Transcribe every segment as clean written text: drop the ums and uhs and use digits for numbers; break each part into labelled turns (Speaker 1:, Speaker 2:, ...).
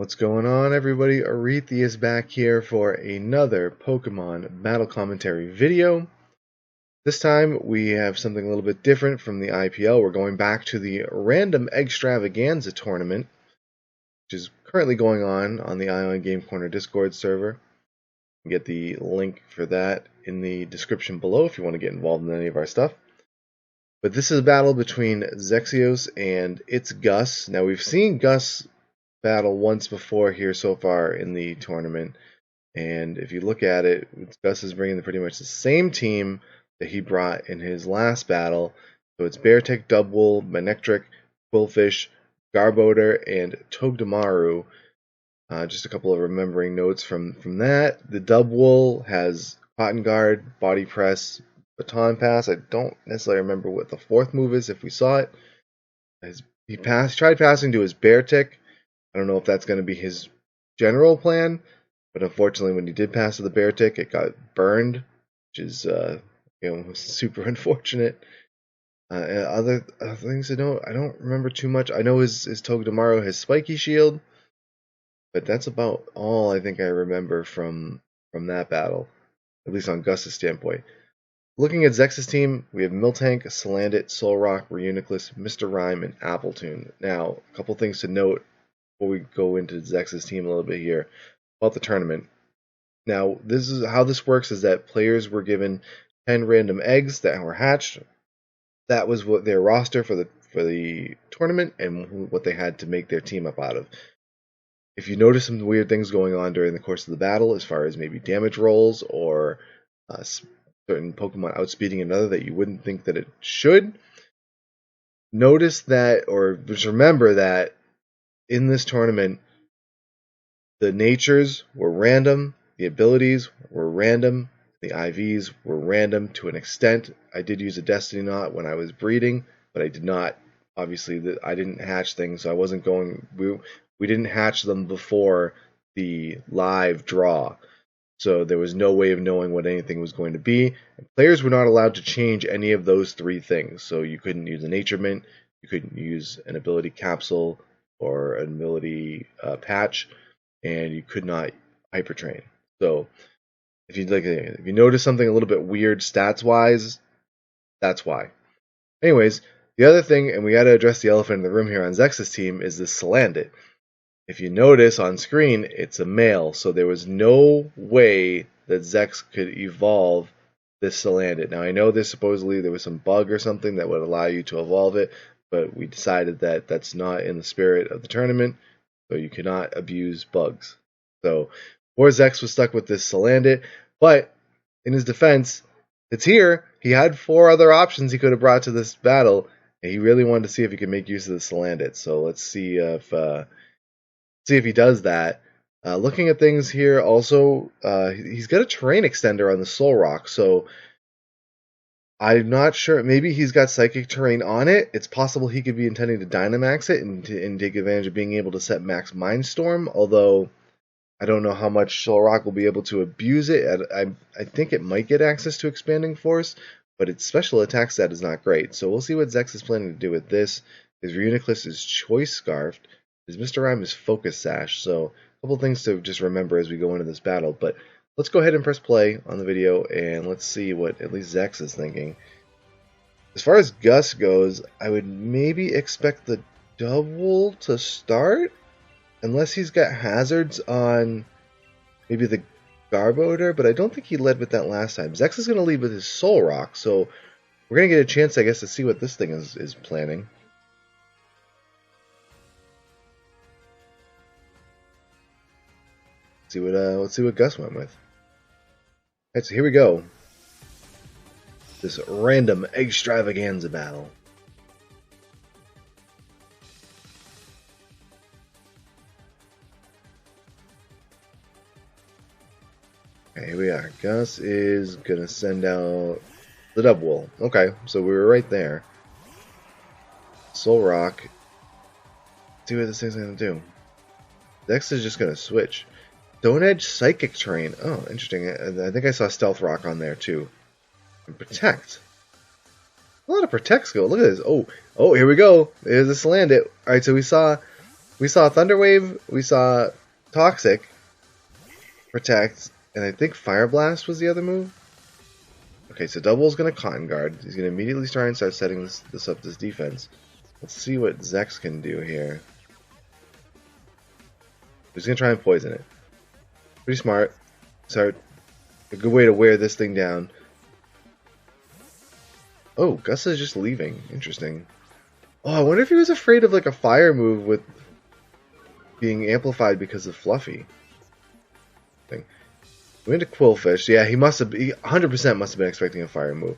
Speaker 1: What's going on, everybody? Arethi is back here for another Pokemon Battle Commentary video. This time we have something a little bit different from the IPL. We're going back to the Random Eggstravaganza tournament, which is currently going on the Island Game Corner Discord server. You can get the link for that in the description below if you want to get involved in any of our stuff. But this is a battle between Zexxios and It's Gus. Now we've seen Gus battle once before here so far in the tournament, and if you look at it, Gus is bringing pretty much the same team that he brought in his last battle. So it's Beartick, Dubwool, Manectric, Quillfish, Garbodor, and Togedemaru. Just a couple of remembering notes from that. The Dubwool has Cotton Guard, Body Press, Baton Pass. I don't necessarily remember what the fourth move is if we saw it. He tried passing to his Beartick. I don't know if that's going to be his general plan, but unfortunately when he did pass to the Beartick, it got burned, which is super unfortunate. Other things I don't remember too much. I know his Togedemaru has Spiky Shield, but that's about all I think I remember from that battle, at least on Gus's standpoint. Looking at Zex's team, we have Miltank, Salandit, Solrock, Reuniclus, Mr. Rime, and Appletoon. Now, a couple things to note before we go into Zex's team a little bit here about the tournament. Now, this is how this works: is that players were given 10 random eggs that were hatched. That was what their roster for the tournament and what they had to make their team up out of. If you notice some weird things going on during the course of the battle, as far as maybe damage rolls or certain Pokemon outspeeding another that you wouldn't think that it should, notice that, or just remember that in this tournament, the natures were random, the abilities were random, the IVs were random to an extent. I did use a Destiny Knot when I was breeding, but I did not, obviously, I didn't hatch things, so I wasn't going, we didn't hatch them before the live draw. So there was no way of knowing what anything was going to be. And players were not allowed to change any of those three things. So you couldn't use a Nature Mint, you couldn't use an ability capsule or an ability patch, and you could not Hyper Train. So if you notice something a little bit weird stats wise, that's why. Anyways, the other thing, and we got to address the elephant in the room here on Zex's team, is this Salandit. If you notice on screen, it's a male, so there was no way that Zex could evolve this Salandit. Now I know supposedly there was some bug or something that would allow you to evolve it, but we decided that that's not in the spirit of the tournament, so you cannot abuse bugs. So poor Zex was stuck with this Salandit, but in his defense, it's here. He had 4 other options he could have brought to this battle, and he really wanted to see if he could make use of the Salandit. So let's see if he does that. Looking at things here, also, he's got a terrain extender on the Solrock, so I'm not sure. Maybe he's got Psychic Terrain on it. It's possible he could be intending to Dynamax it and take advantage of being able to set Max Mindstorm, although I don't know how much Solrock will be able to abuse it. I think it might get access to Expanding Force, but its special attack stat is not great. So we'll see what Zex is planning to do with this. His Reuniclus is Choice Scarfed. His Mr. Rime is Focus Sash. So a couple things to just remember as we go into this battle. But let's go ahead and press play on the video, and let's see what at least Zex is thinking. As far as Gus goes, I would maybe expect the Dubwool to start, unless he's got hazards on maybe the Garbodor, but I don't think he led with that last time. Zex is going to lead with his Solrock, so we're going to get a chance, I guess, to see what this thing is planning. Let's see what Gus went with. Alright, so here we go. This Random Eggstravaganza battle. Okay, here we are. Gus is gonna send out the Dubwool. Okay, so we were right there. Solrock. Let's see what this thing's gonna do. Zex is just gonna switch. Stone Edge, Psychic Terrain. Oh, interesting. I think I saw Stealth Rock on there too. And Protect. A lot of Protects go. Look at this. Oh, here we go. There's a Salandit. Alright, so we saw We saw Thunder Wave, we saw Toxic, Protect, and I think Fire Blast was the other move. Okay, so Double's going to Cotton Guard. He's going to immediately start setting this up, this defense. Let's see what Zex can do here. He's going to try and poison it. Pretty smart. So, a good way to wear this thing down. Oh, Gus is just leaving. Interesting. Oh, I wonder if he was afraid of like a fire move with being amplified because of Fluffy. We went to Quillfish. Yeah, he 100% must have been expecting a fire move.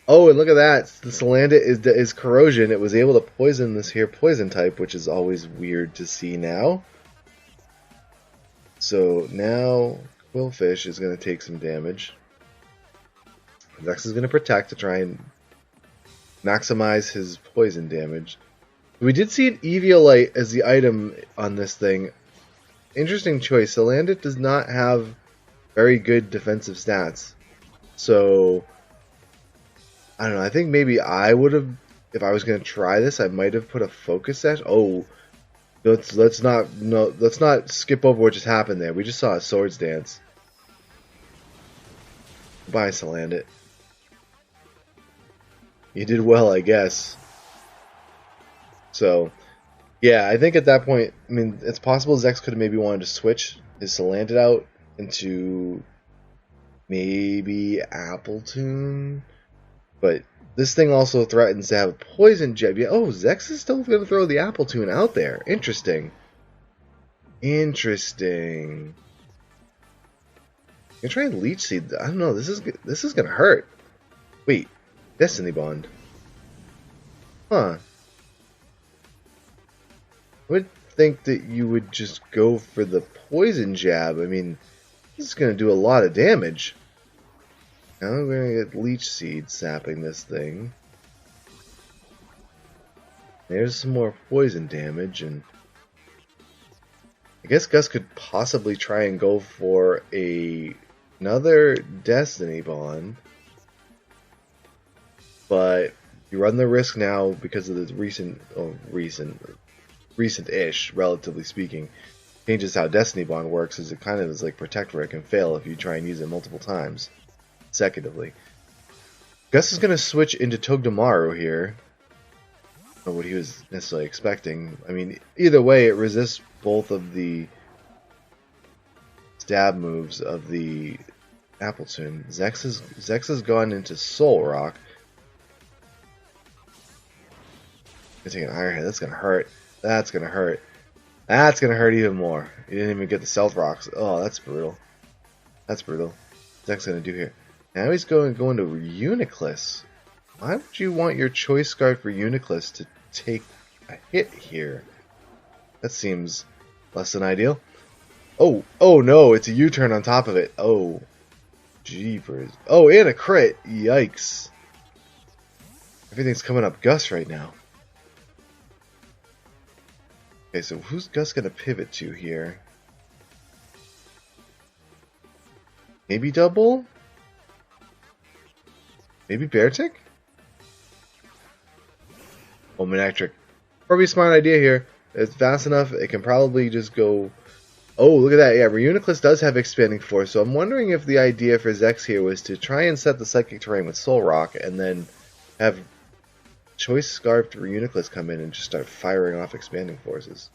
Speaker 1: Oh, and look at that. The Salandit is Corrosion. It was able to poison this here poison type, which is always weird to see now. So now Quillfish is going to take some damage. Zex is going to Protect to try and maximize his poison damage. We did see an Eviolite as the item on this thing. Interesting choice. Salandit does not have very good defensive stats. So, I don't know. I think maybe I would have, if I was going to try this, I might have put a Focus Sash. Oh, let's not skip over what just happened there. We just saw a Swords Dance. Goodbye, Salandit. You did well, I guess. So, yeah, I think at that point, I mean, it's possible Zex could have maybe wanted to switch his Salandit out into maybe Appletoon, but this thing also threatens to have a Poison Jab. Yeah, oh, Zex is still going to throw the Appletoon out there. Interesting. Interesting. You try and Leech Seed. I don't know. This is going to hurt. Wait, Destiny Bond. Huh. I would think that you would just go for the Poison Jab. I mean, this is going to do a lot of damage. Now we're going to get Leech Seed sapping this thing. There's some more poison damage, and I guess Gus could possibly try and go for another Destiny Bond. But you run the risk now because of the recent-ish, relatively speaking, changes how Destiny Bond works, is it kind of is like Protect where it can fail if you try and use it multiple times consecutively. Gus is going to switch into Togedemaru here. Not what he was necessarily expecting. I mean, either way, it resists both of the stab moves of the Appletoon. Zex has gone into Soul Rock. Take an Iron Head. That's going to hurt. That's going to hurt. That's going to hurt even more. You didn't even get the Stealth Rocks. Oh, that's brutal. That's brutal. What's Zex going to do here? Now he's going to Uniclus. Why would you want your Choice Guard for Uniclus to take a hit here? That seems less than ideal. Oh no, it's a U-turn on top of it. Oh, jeepers. Oh, and a crit. Yikes. Everything's coming up Gus right now. Okay, so who's Gus going to pivot to here? Maybe Double? Maybe Beartic? Oh, Manectric. Probably a smart idea here. It's fast enough, it can probably just go... Oh, look at that. Yeah, Reuniclus does have Expanding Force, so I'm wondering if the idea for Zex here was to try and set the Psychic Terrain with Soul Rock, and then have Choice Scarf to Reuniclus come in and just start firing off Expanding Forces.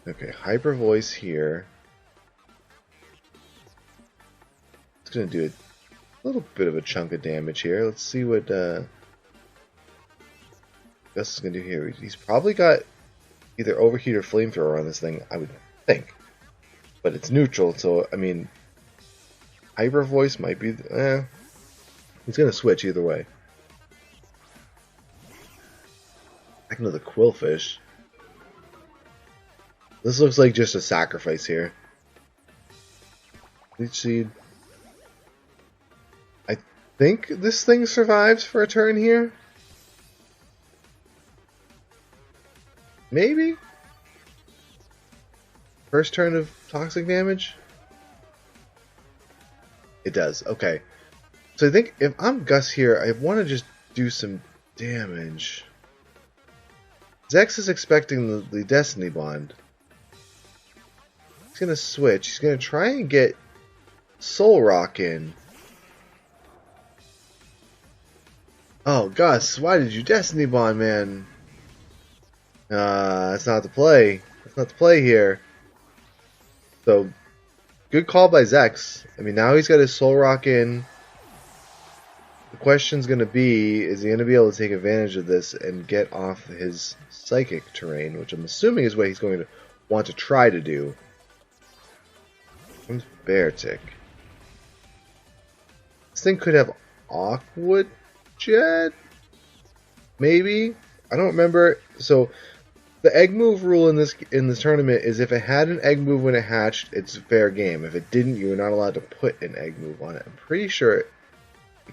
Speaker 1: Okay, Hyper Voice here. It's going to do a little bit of a chunk of damage here. Let's see what Gus is going to do here. He's probably got either Overheat or Flamethrower on this thing, I would think. But it's neutral, so, I mean, Hyper Voice might be... he's going to switch either way. Back into the Quillfish. This looks like just a sacrifice here. Leech Seed. I think this thing survives for a turn here. Maybe? First turn of toxic damage? It does, okay. So I think if I'm Gus here, I want to just do some damage. Zex is expecting the Destiny Bond. He's going to switch. He's going to try and get Soul Rock in. Oh, Gus, why did you Destiny Bond, man? That's not the play. That's not the play here. So, good call by Zex. I mean, now he's got his Soul Rock in. The question's going to be, is he going to be able to take advantage of this and get off his Psychic terrain, which I'm assuming is what he's going to want to try to do. Comes Beartic. This thing could have Aqua Jet? Maybe? I don't remember. So, the egg move rule in this tournament is if it had an egg move when it hatched, it's fair game. If it didn't, you were not allowed to put an egg move on it. I'm pretty sure it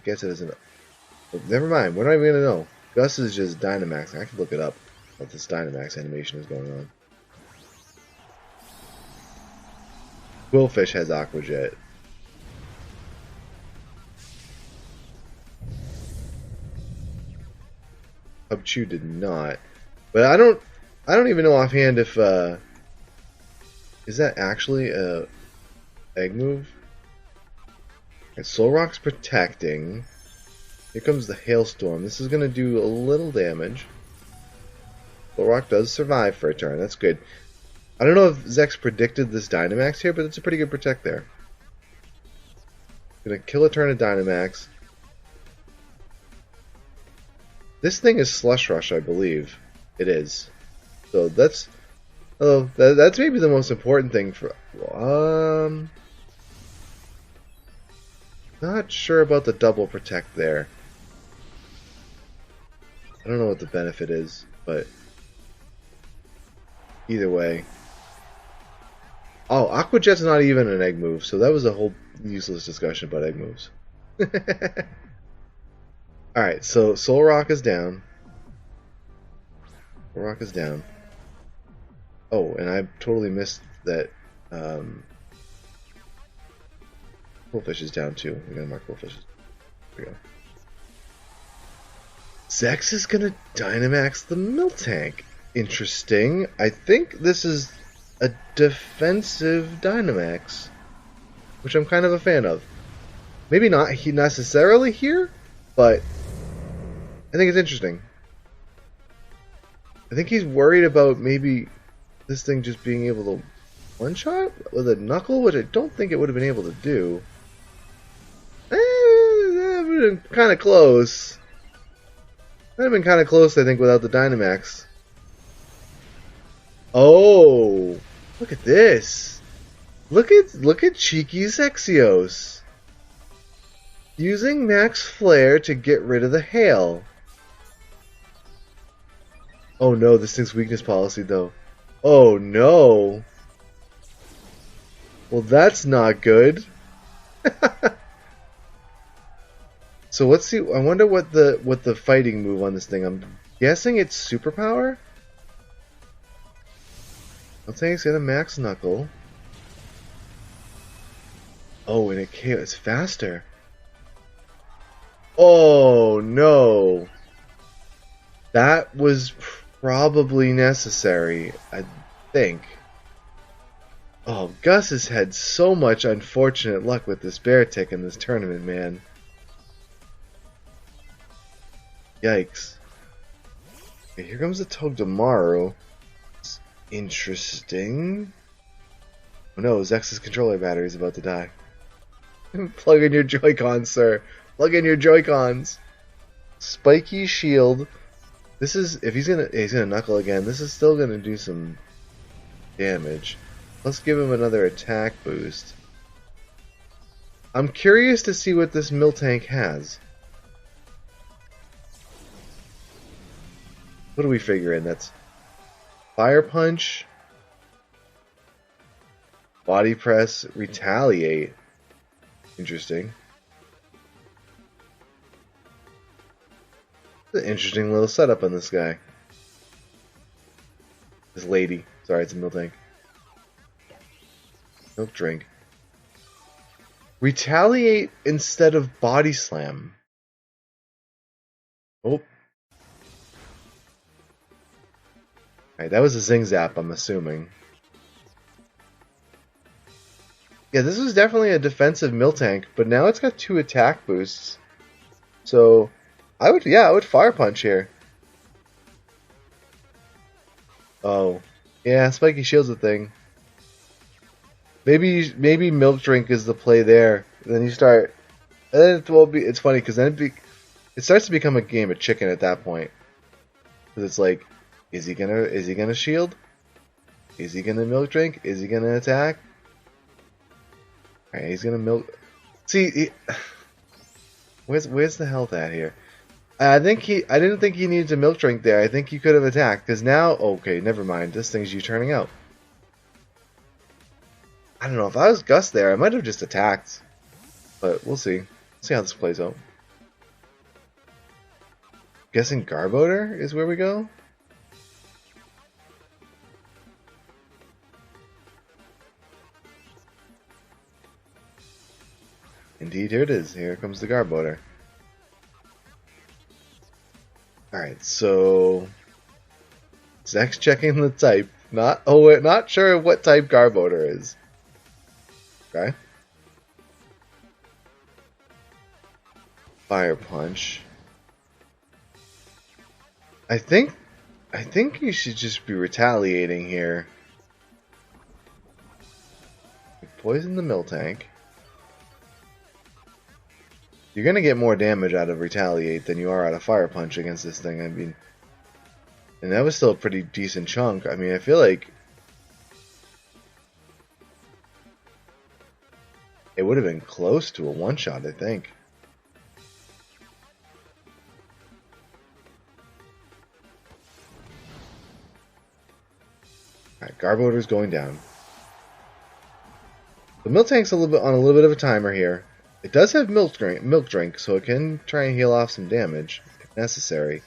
Speaker 1: gets it as an... Oh, never mind, we're not even going to know. Gus is just Dynamax. I can look it up what this Dynamax animation is going on. Quillfish has Aqua Jet. Hubchew did not. But I don't even know offhand if is that actually a egg move? And Soul Rock's protecting. Here comes the Hailstorm. This is gonna do a little damage. Soul Rock does survive for a turn, that's good. I don't know if Zex predicted this Dynamax here, but it's a pretty good protect there. Gonna kill a turn of Dynamax. This thing is Slush Rush, I believe. It is. So that's that's maybe the most important thing for not sure about the double protect there. I don't know what the benefit is, but either way. Oh, Aqua Jet's not even an egg move, so that was a whole useless discussion about egg moves. Alright, so Soul Rock is down. Soul Rock is down. Oh, and I totally missed that Quillfish is down too. We gotta mark Quillfish. There we go. Zex is gonna Dynamax the Miltank. Interesting. I think this is a defensive Dynamax, which I'm kind of a fan of. Maybe not necessarily here, but I think it's interesting. I think he's worried about maybe this thing just being able to one-shot with a Knuckle, which I don't think it would have been able to do. That would have been kind of close. That would have been kind of close, I think, without the Dynamax. Oh, look at this! Look at cheeky Zexxios using Max Flare to get rid of the hail. Oh no, this thing's weakness policy though. Oh no. Well, that's not good. So let's see. I wonder what the fighting move on this thing. I'm guessing it's superpower. I'll say it's gonna max Knuckle. Oh, and it's faster. Oh no. That was probably necessary, I think. Oh, Gus has had so much unfortunate luck with this Beartic in this tournament, man. Yikes. Okay, here comes the Togedemaru. It's interesting. Oh no, Zex's controller battery is about to die. Plug in your Joy-Cons, sir. Plug in your Joy-Cons. Spiky Shield. This is, if he's gonna Knuckle again, this is still gonna do some damage. Let's give him another attack boost. I'm curious to see what this Miltank has. What do we figure in? That's Fire Punch, Body Press, Retaliate. Interesting. It's an interesting little setup on this guy. This lady. Sorry, it's a Miltank. Milk drink. Retaliate instead of Body Slam. Oh. Alright, that was a Zing Zap, I'm assuming. Yeah, this was definitely a defensive Miltank, but now it's got 2 attack boosts. So, I would Fire Punch here. Oh, yeah, Spiky Shield's a thing. Maybe Milk Drink is the play there. And then you start, and then it's funny because then it starts to become a game of chicken at that point. Because it's like, is he gonna shield? Is he gonna Milk Drink? Is he gonna attack? Alright, he's gonna milk. See, where's the health at here? I didn't think he needed to Milk Drink there. I think he could have attacked because now, okay, never mind. This thing's you turning out. I don't know if I was Gus there, I might have just attacked, but we'll see. See how this plays out. Guessing Garbodor is where we go. Indeed, here it is. Here comes the Garbodor. Alright, so Zex checking the type. Not sure what type Garbodor is. Okay. Fire Punch. I think you should just be retaliating here. Poison the Miltank. You're gonna get more damage out of Retaliate than you are out of Fire Punch against this thing. I mean, and that was still a pretty decent chunk. I mean, I feel like it would have been close to a one-shot, I think. Alright, Garbodor's going down. The Miltank's on a little bit of a timer here. It does have milk drink, so it can try and heal off some damage if necessary.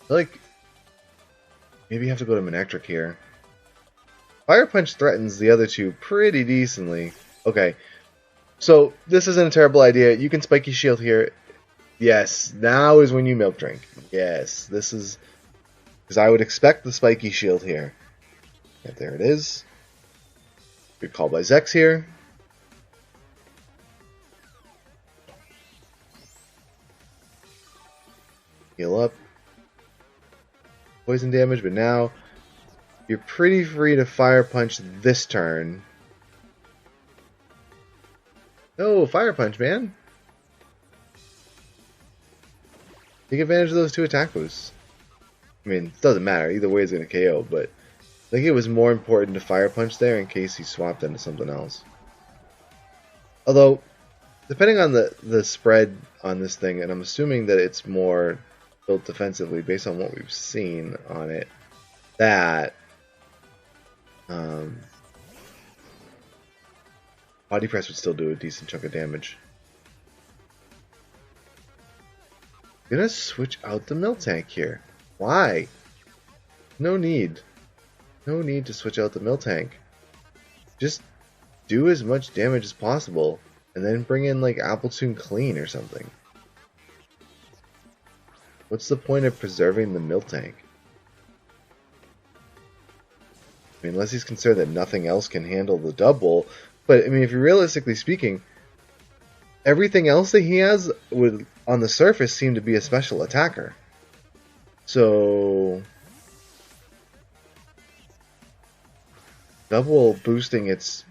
Speaker 1: I feel like maybe you have to go to Manectric here. Fire Punch threatens the other two pretty decently. Okay, so this isn't a terrible idea. You can Spiky Shield here. Yes, now is when you Milk Drink. Yes, this is... because I would expect the Spiky Shield here. Yeah, there it is. Good call by Zex here. Heal up. Poison damage, but now you're pretty free to Fire Punch this turn. No, Fire Punch, man. Take advantage of those 2 attack boosts. I mean, it doesn't matter. Either way is going to KO, but I think it was more important to Fire Punch there in case he swapped into something else. Although, depending on the spread on this thing, and I'm assuming that it's more built defensively based on what we've seen on it, that Body Press would still do a decent chunk of damage. I'm gonna switch out the Miltank here. Why? No need. No need to switch out the Miltank. Just do as much damage as possible, and then bring in like Appletoon Clean or something. What's the point of preserving the Miltank? I mean, unless he's concerned that nothing else can handle the double. But, I mean, if you're realistically speaking, everything else that he has would, on the surface, seem to be a special attacker. So, double boosting its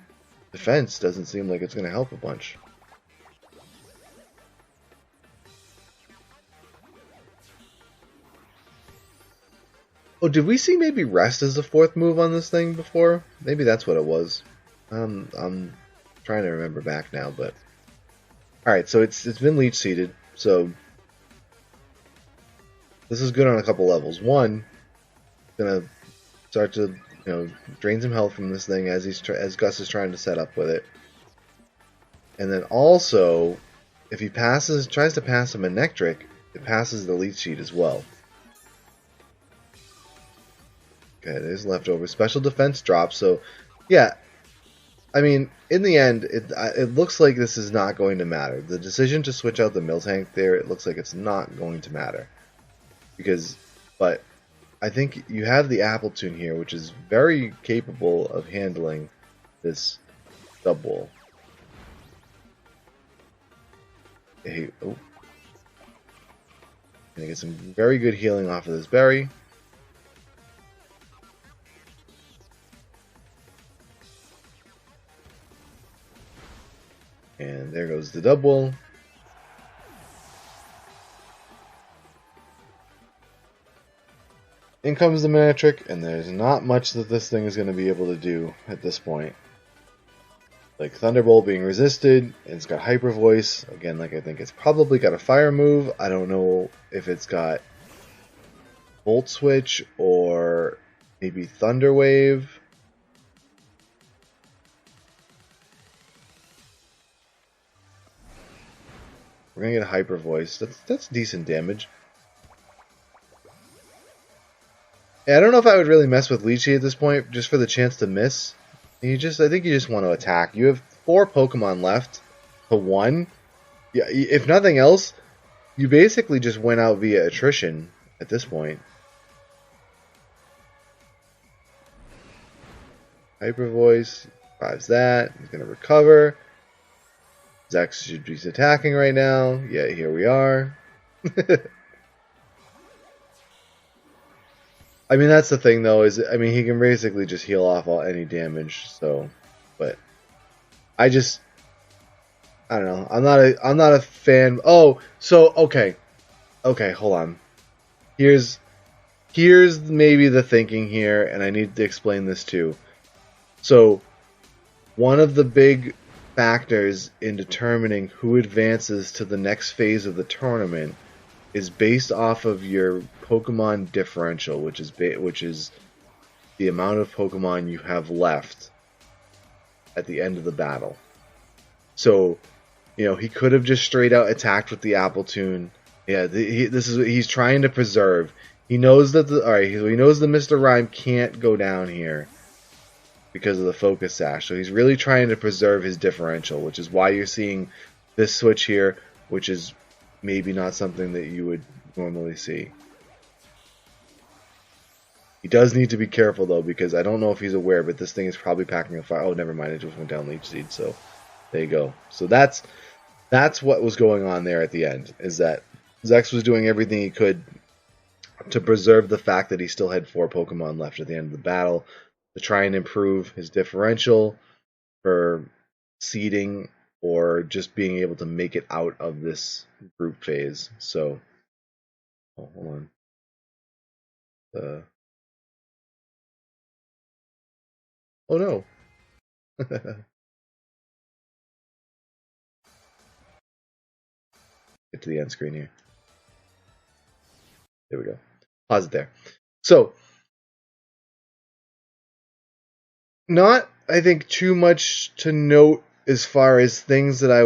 Speaker 1: defense doesn't seem like it's going to help a bunch. Oh, did we see maybe Rest as the 4th move on this thing before? Maybe that's what it was. I'm trying to remember back now, but... Alright, so it's been Leech Seeded, so... this is good on a couple levels. One, gonna start to, drain some health from this thing as Gus is trying to set up with it. And then also, if he tries to pass a Manectric, it passes the Leech Seed as well. Okay, there's leftover. Special defense drop, so yeah. I mean, in the end, it looks like this is not going to matter. The decision to switch out the Miltank there, it looks like it's not going to matter. But I think you have the Appletoon here, which is very capable of handling this double. Hey, oh. Gonna get some very good healing off of this berry. And there goes the double. In comes the Manectric, and there's not much that this thing is going to be able to do at this point. Like Thunderbolt being resisted, and it's got Hyper Voice. Again, like I think it's probably got a Fire move. I don't know if it's got Volt Switch or maybe Thunder Wave. We're gonna get a Hyper Voice. That's decent damage. Yeah, I don't know if I would really mess with Leechy at this point, just for the chance to miss. I think you just want to attack. You have 4 Pokemon left to 1. Yeah, if nothing else, you basically just went out via attrition at this point. Hyper Voice survives that. He's gonna recover. Zex should be attacking right now. Yeah, here we are. I mean, that's the thing, though, is, I mean, he can basically just heal off any damage, so, but, I don't know, I'm not a fan. Oh, so, okay, hold on. Here's maybe the thinking here, and I need to explain this too. So, one of the big factors in determining who advances to the next phase of the tournament is based off of your Pokemon differential, which is the amount of Pokemon you have left at the end of the battle. So, you know, he could have just straight out attacked with the Appletoon. Yeah, he's trying to preserve. He knows that he knows the Mr. Rime can't go down here because of the Focus Sash. So he's really trying to preserve his differential, which is why you're seeing this switch here, which is maybe not something that you would normally see. He does need to be careful, though, because I don't know if he's aware, but this thing is probably packing a fire. Oh, never mind. It just went down Leech Seed, so there you go. So that's what was going on there at the end, is that Zex was doing everything he could to preserve the fact that he still had 4 Pokemon left at the end of the battle, to try and improve his differential for seeding or just being able to make it out of this group phase. So, oh, hold on. Oh no. Get to the end screen here. There we go. Pause it there. So, not, I think, too much to note as far as things that I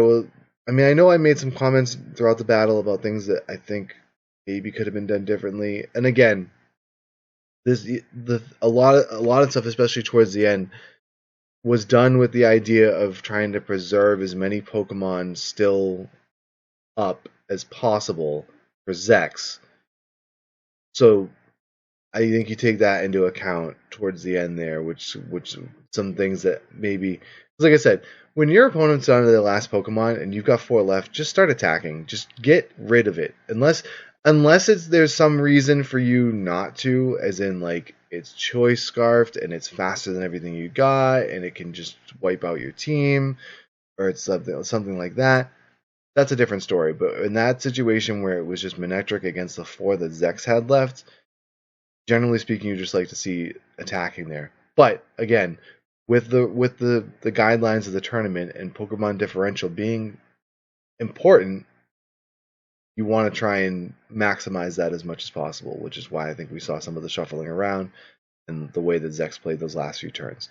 Speaker 1: mean, I know I made some comments throughout the battle about things that I think maybe could have been done differently. And again, a lot of stuff, especially towards the end, was done with the idea of trying to preserve as many Pokemon still up as possible for Zex. So I think you take that into account towards the end there, which some things that maybe, like I said, when your opponent's down to their last Pokemon and you've got 4 left, just start attacking. Just get rid of it. Unless there's some reason for you not to, as in like it's Choice Scarfed and it's faster than everything you got and it can just wipe out your team, or it's something like that. That's a different story. But in that situation where it was just Manectric against the 4 that Zex had left, generally speaking, you just like to see attacking there. But again, with the guidelines of the tournament and Pokemon differential being important, you want to try and maximize that as much as possible, which is why I think we saw some of the shuffling around and the way that Zex played those last few turns.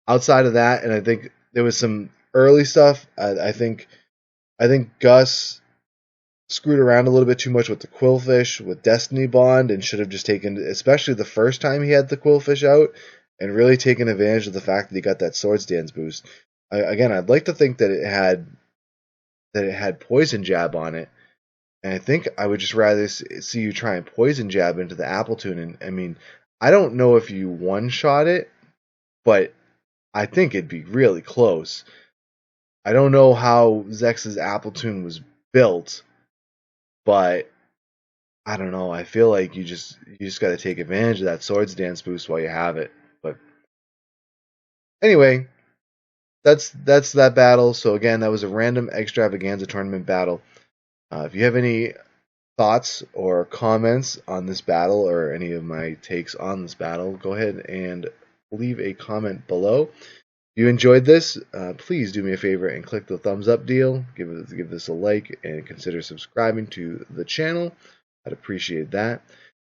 Speaker 1: Outside of that, and I think there was some early stuff, I think Gus screwed around a little bit too much with the Quillfish, with Destiny Bond, and should have just taken, especially the first time he had the Quillfish out, and really taken advantage of the fact that he got that Swords Dance boost. Again, I'd like to think that it had Poison Jab on it, And I think I would just rather see you try and poison jab into the Appletoon. And I mean, I don't know if you one-shot it, but I think it'd be really close. I don't know how Zex's Appletoon was built, but I don't know. I feel like you just got to take advantage of that Swords Dance boost while you have it. But anyway, that's that battle. So again, that was a Random Eggstravaganza tournament battle. If you have any thoughts or comments on this battle or any of my takes on this battle, go ahead and leave a comment below. If you enjoyed this, please do me a favor and click the thumbs up deal. Give this a like and consider subscribing to the channel. I'd appreciate that.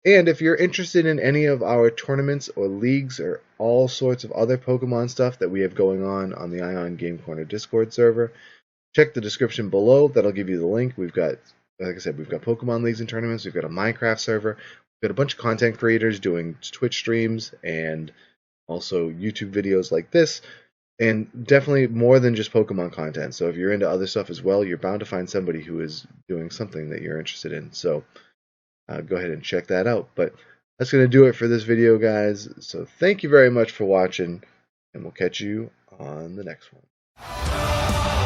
Speaker 1: And if you're interested in any of our tournaments or leagues or all sorts of other Pokemon stuff that we have going on the Ion Game Corner Discord server, check the description below. That'll give you the link. We've got, like I said, we've got Pokemon leagues and tournaments. We've got a Minecraft server. We've got a bunch of content creators doing Twitch streams and also YouTube videos like this. And definitely more than just Pokemon content. So if you're into other stuff as well, you're bound to find somebody who is doing something that you're interested in. So go ahead and check that out. But that's going to do it for this video, guys. So thank you very much for watching, and we'll catch you on the next one.